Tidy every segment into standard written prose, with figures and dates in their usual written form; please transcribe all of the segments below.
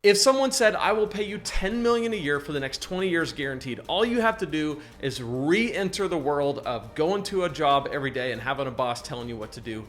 If someone said, I will pay you $10 million a year for the next 20 years guaranteed, all you have to do is re-enter the world of going to a job every day and having a boss telling you what to do,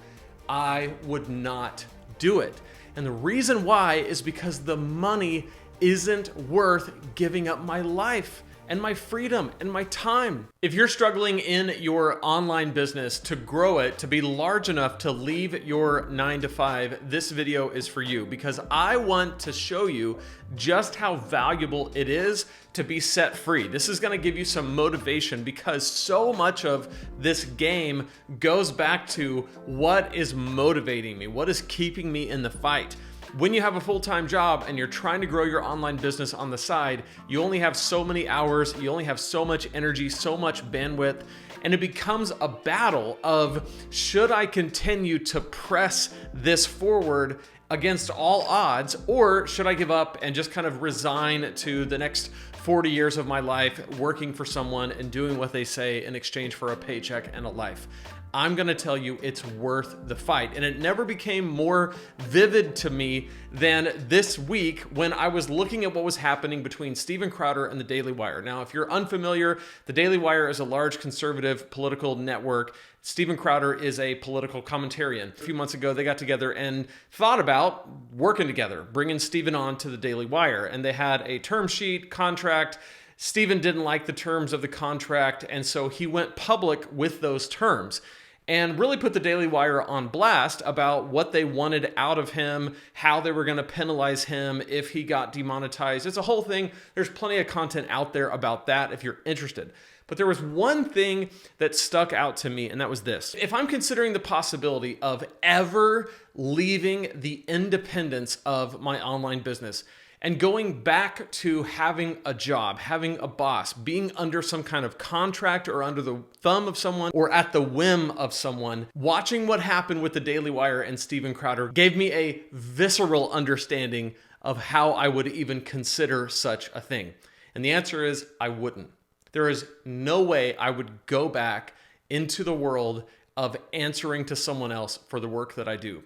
I would not do it. And the reason why is because the money isn't worth giving up my life and my freedom and my time. If you're struggling in your online business to grow it, to be large enough to leave your 9-to-5, this video is for you, because I want to show you just how valuable it is to be set free. This is gonna give you some motivation, because so much of this game goes back to what is motivating me, what is keeping me in the fight. When you have a full-time job and you're trying to grow your online business on the side, you only have so many hours, you only have so much energy, so much bandwidth, and it becomes a battle of, should I continue to press this forward against all odds, or should I give up and just kind of resign to the next 40 years of my life working for someone and doing what they say in exchange for a paycheck and a life? I'm gonna tell you it's worth the fight. And it never became more vivid to me than this week when I was looking at what was happening between Steven Crowder and the Daily Wire. Now, if you're unfamiliar, the Daily Wire is a large conservative political network. Steven Crowder is a political commentarian. A few months ago, they got together and thought about working together, bringing Steven on to the Daily Wire. And they had a term sheet, contract. Steven didn't like the terms of the contract, and so he went public with those terms and really put the Daily Wire on blast about what they wanted out of him, how they were going to penalize him if he got demonetized. It's a whole thing. There's plenty of content out there about that if you're interested. But there was one thing that stuck out to me, and that was this. If I'm considering the possibility of ever leaving the independence of my online business and going back to having a job, having a boss, being under some kind of contract or under the thumb of someone or at the whim of someone, watching what happened with the Daily Wire and Steven Crowder gave me a visceral understanding of how I would even consider such a thing. And the answer is I wouldn't. There is no way I would go back into the world of answering to someone else for the work that I do,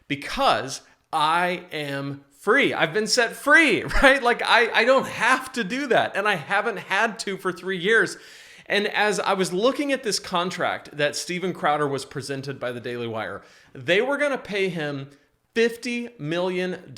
because I am free. I've been set free, right? Like I don't have to do that. And I haven't had to for 3 years. And as I was looking at this contract that Steven Crowder was presented by the Daily Wire, they were going to pay him $50 million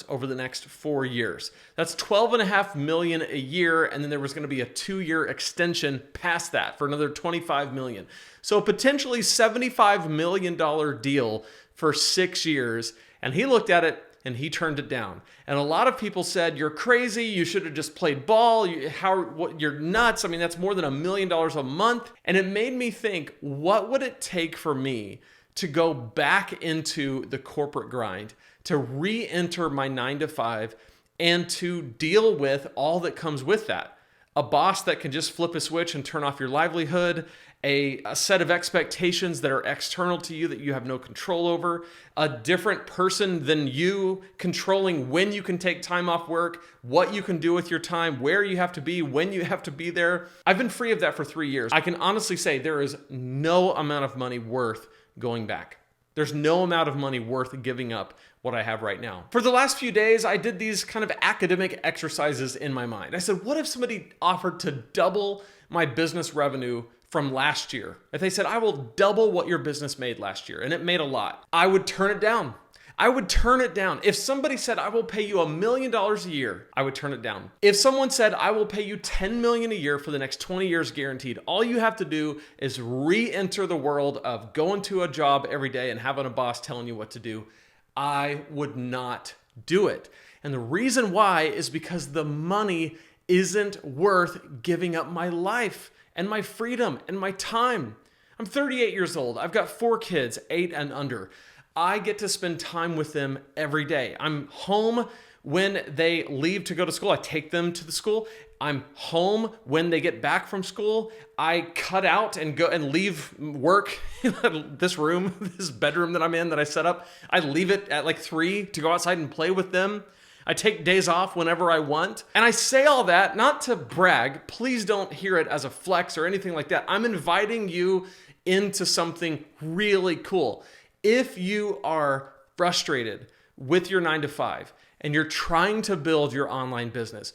over the next 4 years. That's $12.5 million a year. And then there was going to be a 2-year extension past that for another $25 million. So potentially $75 million deal for 6 years. And he looked at it and he turned it down. And a lot of people said, you're crazy. You should have just played ball. You're nuts. I mean, that's more than $1 million a month. And it made me think, what would it take for me to go back into the corporate grind, to re-enter my 9-to-5, and to deal with all that comes with that? A boss that can just flip a switch and turn off your livelihood, a set of expectations that are external to you that you have no control over, a different person than you controlling when you can take time off work, what you can do with your time, where you have to be, when you have to be there. I've been free of that for 3 years. I can honestly say there is no amount of money worth going back. There's no amount of money worth giving up what I have right now. For the last few days, I did these kind of academic exercises in my mind. I said, what if somebody offered to double my business revenue from last year? If they said, I will double what your business made last year, and it made a lot, I would turn it down. I would turn it down. If somebody said, I will pay you $1 million a year, I would turn it down. If someone said, I will pay you $10 million a year for the next 20 years guaranteed, all you have to do is re-enter the world of going to a job every day and having a boss telling you what to do, I would not do it. And the reason why is because the money isn't worth giving up my life and my freedom and my time. I'm 38 years old. I've got 4 kids, 8 and under. I get to spend time with them every day. I'm home when they leave to go to school. I take them to the school. I'm home when they get back from school. I cut out and go and leave work, this room, this bedroom that I'm in that I set up. I leave it at like 3 to go outside and play with them. I take days off whenever I want. And I say all that not to brag. Please don't hear it as a flex or anything like that. I'm inviting you into something really cool. If you are frustrated with your 9-to-5 and you're trying to build your online business,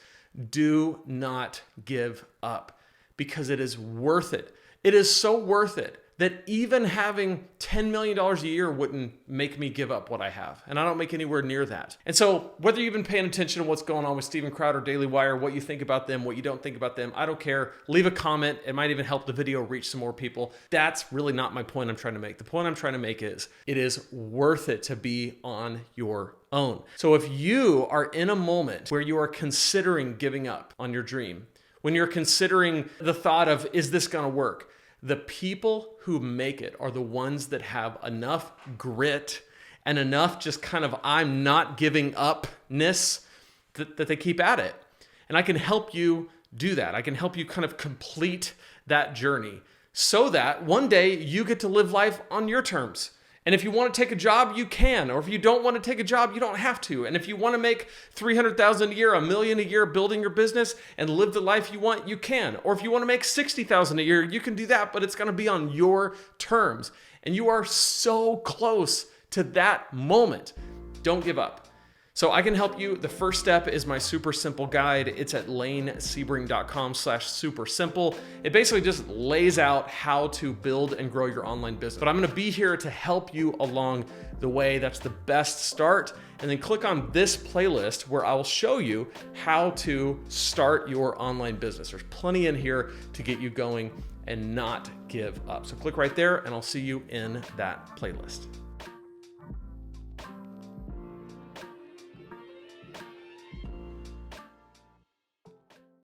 do not give up, because it is worth it. It is so worth it that even having $10 million a year wouldn't make me give up what I have. And I don't make anywhere near that. And so whether you've been paying attention to what's going on with Steven Crowder, Daily Wire, what you think about them, what you don't think about them, I don't care. Leave a comment. It might even help the video reach some more people. That's really not my point I'm trying to make. The point I'm trying to make is it is worth it to be on your own. So if you are in a moment where you are considering giving up on your dream, when you're considering the thought of, is this going to work? The people who make it are the ones that have enough grit and enough just kind of I'm not giving up-ness that they keep at it. And I can help you do that. I can help you kind of complete that journey so that one day you get to live life on your terms. And if you want to take a job, you can. Or if you don't want to take a job, you don't have to. And if you want to make $300,000 a year, $1 million a year building your business and live the life you want, you can. Or if you want to make $60,000 a year, you can do that, but it's going to be on your terms. And you are so close to that moment. Don't give up. So I can help you. The first step is my super simple guide. It's at lanesebring.com/super simple. It basically just lays out how to build and grow your online business. But I'm going to be here to help you along the way. That's the best start. And then click on this playlist where I will show you how to start your online business. There's plenty in here to get you going and not give up. So click right there and I'll see you in that playlist.